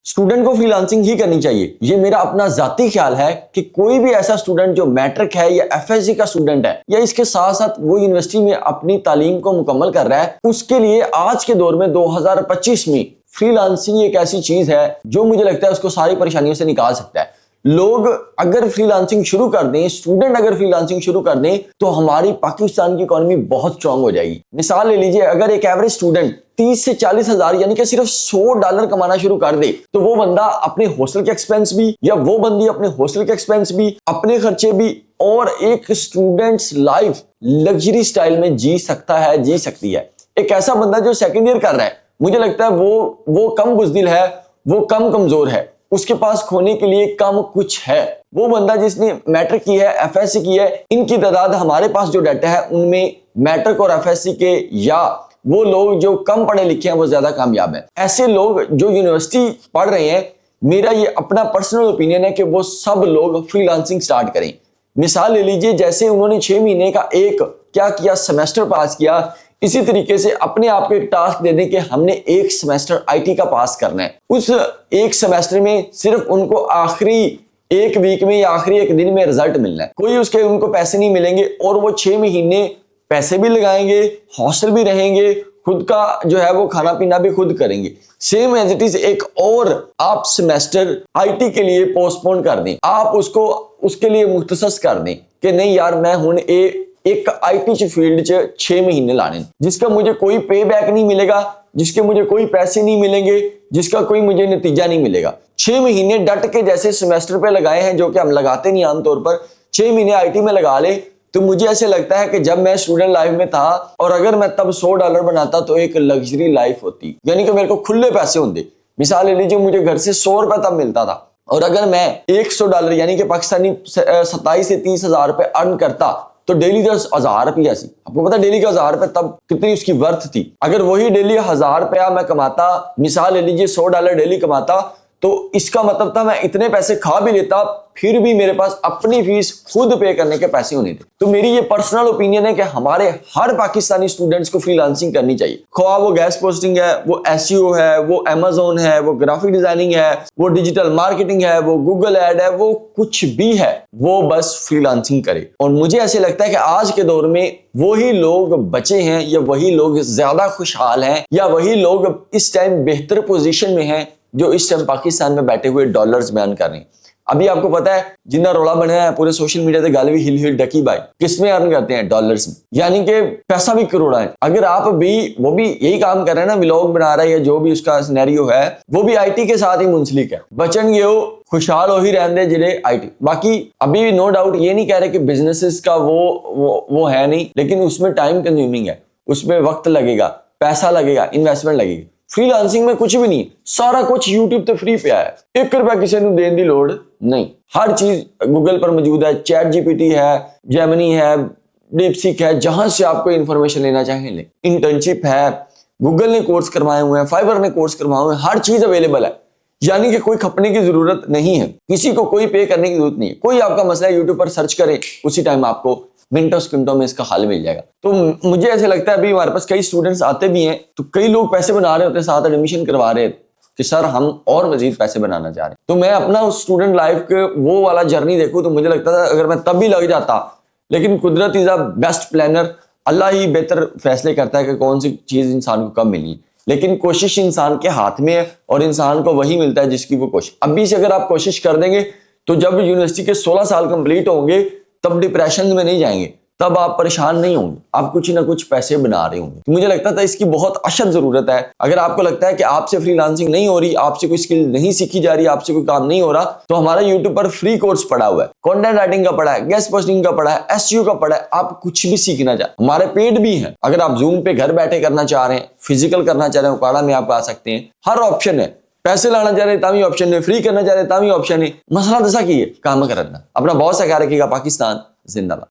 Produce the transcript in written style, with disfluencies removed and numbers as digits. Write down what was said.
Student को freelancing ही करनी चाहिए। ये मेरा अपना जाती ख्याल है कि कोई भी ऐसा स्टूडेंट जो मैट्रिक है या एफएससी का स्टूडेंट है या इसके साथ साथ वो यूनिवर्सिटी में अपनी तालीम को मुकम्मल कर रहा है, उसके लिए आज के दौर में 2025 में फ्रीलांसिंग एक ऐसी चीज है जो मुझे लगता है उसको सारी परेशानियों से निकाल सकता है। लोग अगर फ्रीलांसिंग शुरू कर दें, स्टूडेंट अगर फ्रीलांसिंग शुरू कर दें, तो हमारी पाकिस्तान की इकोनॉमी बहुत स्ट्रांग हो जाएगी। मिसाल ले लीजिए, अगर एक एवरेज स्टूडेंट 30 से 40 हजार यानी कि सिर्फ $100 कमाना शुरू कर दे, तो वो बंदा अपने हॉस्टल के एक्सपेंस भी या वो बंदी अपने हॉस्टल के एक्सपेंस भी, अपने खर्चे भी और एक स्टूडेंट्स लाइफ लग्जरी स्टाइल में जी सकता है, जी सकती है। एक ऐसा बंदा जो सेकेंड ईयर कर रहा है, मुझे लगता है वो कम बुज़दिल है, वो कम कमजोर है, उसके पास खोने के लिए कम कुछ है। वो बंदा जिसने मैट्रिक की है, एफएससी की है, इनकी तादाद हमारे पास जो डाटा है उनमें मैट्रिक और एफएससी के या वो लोग जो कम पढ़े लिखे हैं वो ज्यादा कामयाब हैं। ऐसे लोग जो यूनिवर्सिटी पढ़ रहे हैं, मेरा ये अपना पर्सनल ओपिनियन है कि वो सब लोग फ्रीलांसिंग स्टार्ट करें। मिसाल ले लीजिए, जैसे उन्होंने 6 महीने का एक क्या किया, सेमेस्टर पास किया, इसी तरीके से अपने आप को एक टास्क दे दें कि हमने एक सेमेस्टर आईटी का पास करना है। उस एक सेमेस्टर में सिर्फ उनको आखिरी एक वीक में या आखिरी एक दिन में रिजल्ट मिलना है, कोई उसके उनको पैसे नहीं मिलेंगे और वो 6 महीने पैसे भी लगाएंगे, हॉस्टल भी रहेंगे, खुद का जो है वो खाना पीना भी खुद करेंगे। सेम एज इट इज एक और आप सेमेस्टर आईटी के लिए पोस्टपोन कर दें, आप उसको उसके लिए मुख्तसस कर दें कि नहीं यार, मैं हूं एक आईटी फील्ड च 6 महीने लाने, जिसका मुझे कोई पे बैक नहीं मिलेगा, जिसके मुझे कोई पैसे नहीं मिलेंगे, जिसका कोई मुझे नतीजा नहीं मिलेगा। 6 महीने डट के जैसे सेमेस्टर पे लगाए हैं, जो कि हम लगाते नहीं आमतौर पर, 6 महीने आईटी में लगा ले, तो मुझे ऐसे लगता है कि जब मैं स्टूडेंट लाइफ में था और अगर मैं तब $100 बनाता तो एक लग्जरी लाइफ होती, यानी कि मेरे को खुले पैसे होंगे। मिसाल ले लीजिए, मुझे घर से $100 तब मिलता था और अगर मैं $100 यानी कि पाकिस्तानी 27 से 30 हजार रुपए अर्न करता तो डेली का 1000 रुपया सी, आपको पता डेली का 1000 रुपया तब कितनी उसकी वर्थ थी। अगर वही डेली 1000 रुपया मैं कमाता, मिसाल ले लीजिए $100 डेली कमाता, तो इसका मतलब था मैं इतने पैसे खा भी लेता, फिर भी मेरे पास अपनी फीस खुद पे करने के पैसे होने थे। तो मेरी ये पर्सनल ओपिनियन है कि हमारे हर पाकिस्तानी स्टूडेंट्स को फ्रीलांसिंग करनी चाहिए। ख्वाह वो गैस पोस्टिंग है, वो एसईओ है, वो अमेज़न है, वो ग्राफिक डिजाइनिंग है, वो डिजिटल मार्केटिंग है, वो गूगल एड है, वो कुछ भी है, वो बस फ्रीलांसिंग करे। और मुझे ऐसे लगता है कि आज के दौर में वही लोग बचे हैं या वही लोग ज्यादा खुशहाल हैं या वही लोग इस टाइम बेहतर पोजीशन में हैं जो इस टाइम पाकिस्तान में बैठे हुए डॉलर्स बयान कर रहे हैं। अभी आपको पता है जितना रोला बना है पूरे सोशल मीडिया से, गाली भी हिल हिल डकी भाई, किसमें अर्न करते हैं? डॉलर्स में, यानी कि पैसा भी करोड़ा है। अगर आप भी वो भी यही काम कर रहे हैं ना, व्लॉग बना रहा है या जो भी उसका सिनेरियो है, वो भी आईटी के साथ ही मुंसलिक है, बचन गए हो, खुशहाल हो ही रहने जिले आईटी। बाकी अभी नो डाउट ये नहीं कह रहे कि बिजनेसेस का वो है नहीं, लेकिन उसमें टाइम कंज्यूमिंग है, उसमें वक्त लगेगा, पैसा लगेगा, इन्वेस्टमेंट लगेगी। फ्रीलांसिंग में कुछ भी नहीं, सारा कुछ यूट्यूब पे फ्री पे है, 1 रुपया किसी को देने की लोड़ नहीं। हर चीज गूगल पर मौजूद है, चैट जीपीटी है, जेमिनी है, डीपसीक है, जहां से आपको इंफॉर्मेशन लेना चाहें ले। इंटर्नशिप है, गूगल ने कोर्स करवाए हुए हैं, फाइवर ने कोर्स करवाए हुए हैं, हर चीज अवेलेबल है, यानी कि कोई खपने की जरूरत नहीं है, किसी को कोई पे करने की जरूरत नहीं है। कोई आपका मसला है यूट्यूब पर सर्च करे, उसी टाइम आपको मिनटों सेकंडों में इसका हल मिल जाएगा। तो मुझे ऐसे लगता है अभी हमारे पास कई स्टूडेंट्स आते भी हैं, तो कई लोग पैसे बना रहे होते हैं, साथ एडमिशन करवा रहे कि सर हम और मजीद पैसे बनाना चाह रहे हैं। तो मैं अपना उस स्टूडेंट लाइफ के वो वाला जर्नी देखूं तो मुझे लगता था अगर मैं तब भी लग जाता, लेकिन कुदरत इज अ बेस्ट प्लानर, अल्लाह ही बेहतर फैसले करता है कि कौन सी चीज इंसान को कब मिली, लेकिन कोशिश इंसान के हाथ में है और इंसान को वही मिलता है जिसकी वो कोशिश। अभी से अगर आप कोशिश कर देंगे तो जब यूनिवर्सिटी के 16 साल कंप्लीट होंगे तब डिप्रेशन में नहीं जाएंगे, तब आप परेशान नहीं होंगे, आप कुछ ना कुछ पैसे बना रहे होंगे। तो मुझे लगता था इसकी बहुत अशद जरूरत है। अगर आपको लगता है कि आपसे फ्रीलांसिंग नहीं हो रही, आपसे कोई स्किल नहीं सीखी जा रही, आपसे कोई काम नहीं हो रहा, तो हमारा यूट्यूब पर फ्री कोर्स पड़ा हुआ है, कंटेंट राइटिंग का पड़ा है, गेस्ट पोस्टिंग का पड़ा है, एसईओ का पड़ा है, आप कुछ भी सीखना चाहे, हमारे पेड भी है। अगर आप जूम पे घर बैठे करना चाह रहे हैं, फिजिकल करना चाह रहे हैं, उकाड़ा में आप आ सकते हैं, हर ऑप्शन है। पैसे लाना चाह रहे हैं तभी ऑप्शन है, फ्री करना चाह रहे हैं तभी ऑप्शन है। मसला दसा की है काम करना। अपना बहुत सा ख्याल रखिएगा। पाकिस्तान जिंदाबाद।